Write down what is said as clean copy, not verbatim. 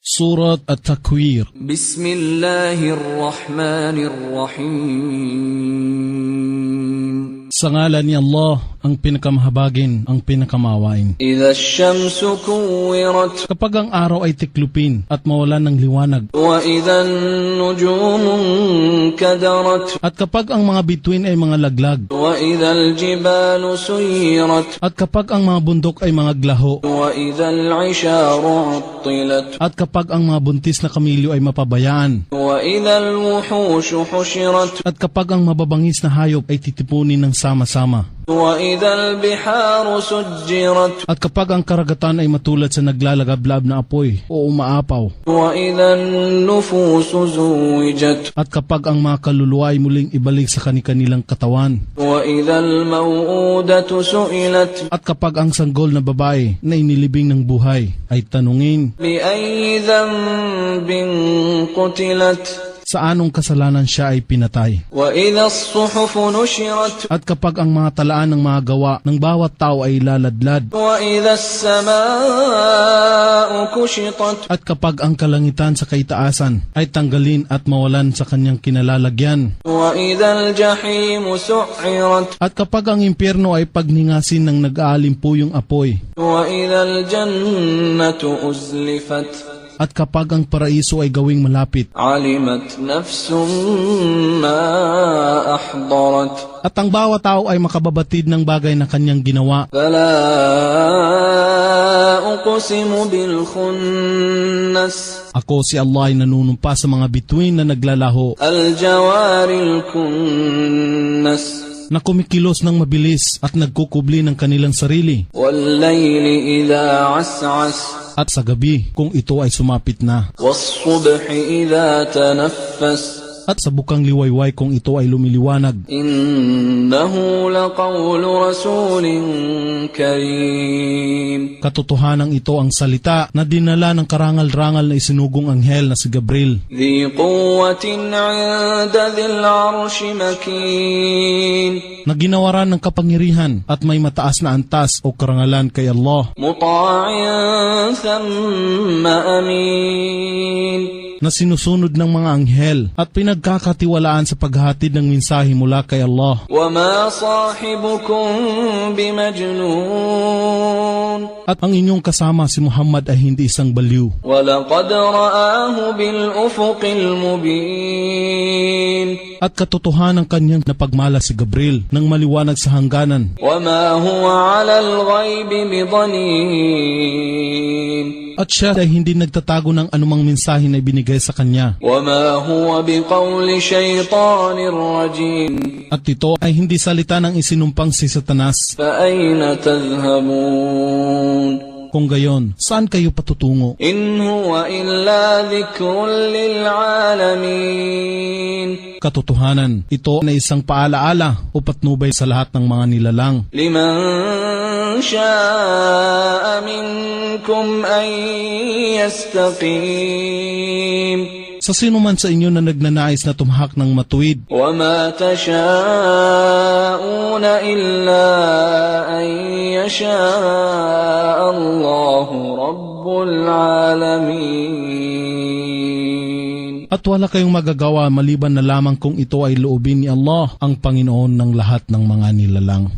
Surat At-Takwir. Bismillahirrahmanirrahim. Sa ngalan ni Allah, ang pinakamahabagin, ang pinakamawain. Idha ash-shamsu kuwirat. Kapag ang araw ay tiklupin at mawalan ng liwanag. Wa idha an-nujumu kadarat. At kapag ang mga bituin ay mga laglag. Wa idha al-jibalu suyirat. At kapag ang mga bundok ay mga glaho. Wa idha al-'isharu 'uttilat. At kapag ang mga buntis na kamilyo ay mapabayaan. Wa idha al-wuhushu hushirat. At kapag ang mababangis na hayop ay titipunin ng sama-sama. Wa idha al-biharu sujjirat. At kapag ang karagatan ay matulad sa naglalagablab na apoy o umaapaw. Wa idha an-nufusu zuwijat. At kapag ang mga kaluluwa ay muling ibalik sa kanilang katawan. Wa idha al-maw'udatu su'ilat. At kapag ang sanggol na babae na inilibing ng buhay ay tanungin, Bi ayyi dhanbin qutilat. sa anong kasalanan siya ay pinatay. Wa idha as-suhufu nushirat. At kapag ang mga talaan ng mga gawa ng bawat tao ay laladlad. Wa idha as-samaa'u kushitat. At kapag ang kalangitan sa kaitaasan ay tanggalin at mawalan sa kanyang kinalalagyan. Wa idha al-jahimu su'irat. At kapag ang impyerno ay pagningasin ng nag-aalimpuyong apoy. Wa idha al-jannatu uzlifat. At kapag ang paraiso ay gawing malapit. Alimat nafsum ma ahdarat. At ang bawat tao ay makababatid ng bagay na kanyang ginawa. Fala uqsimu bil khunnas. Ako si Allah ay nanunumpa sa mga bituin na naglalaho. Al-jawaril kunnas. Na kumikilos ng mabilis at nagkukubli ng kanilang sarili. Wal-layli idha as'as. At sa gabi kung ito ay sumapit na. Was-subhi idha tanaffas. At sa bukang liwayway kung ito ay lumiliwanag. Innahu laqawlu rasulin karim. Katotohanan ito ang salita na dinala ng karangal-rangal na isinugong anghel na si Gabriel. Dhi quwwatin 'inda dhil 'arshi makin. Na ginawaran ng kapangyarihan at may mataas na antas o karangalan kay Allah. Muta'in thumma amin. Na sinusunod ng mga anghel at pinagkakatiwalaan sa paghatid ng mensahe mula kay Allah. Wa ma sahibukum bimajnun. At ang inyong kasama si Muhammad ay hindi isang baliw. Wa laqad ra'ahu bil ufuqil mubin. At katotohanan kanyang napagmala si Gabriel nang maliwanag sa hangganan. Wa ma huwa 'alal ghaibi bidanin. At siya ay hindi nagtatago ng anumang mensahe na ibinigay sa kanya. Wa ma huwa biqawli shaytanir rajim. At ito ay hindi salita ng isinumpang si Satanas. Fa ayna tadhhabun? Kung gayon, saan kayo patutungo? In huwa illa dhikrun lil alamin. Katotohanan, ito na isang paalaala o patnubay sa lahat ng mga nilalang. Liman sha'a minkum an yastaqim. Sa sino man sa inyo na nagnanais na tumahak ng matuwid. Wa ma tasha'una illa an yasha'a Allahu Rabbul Alamin. At wala kayong magagawa maliban na lamang kung ito ay loobin ni Allah, ang Panginoon ng lahat ng mga nilalang.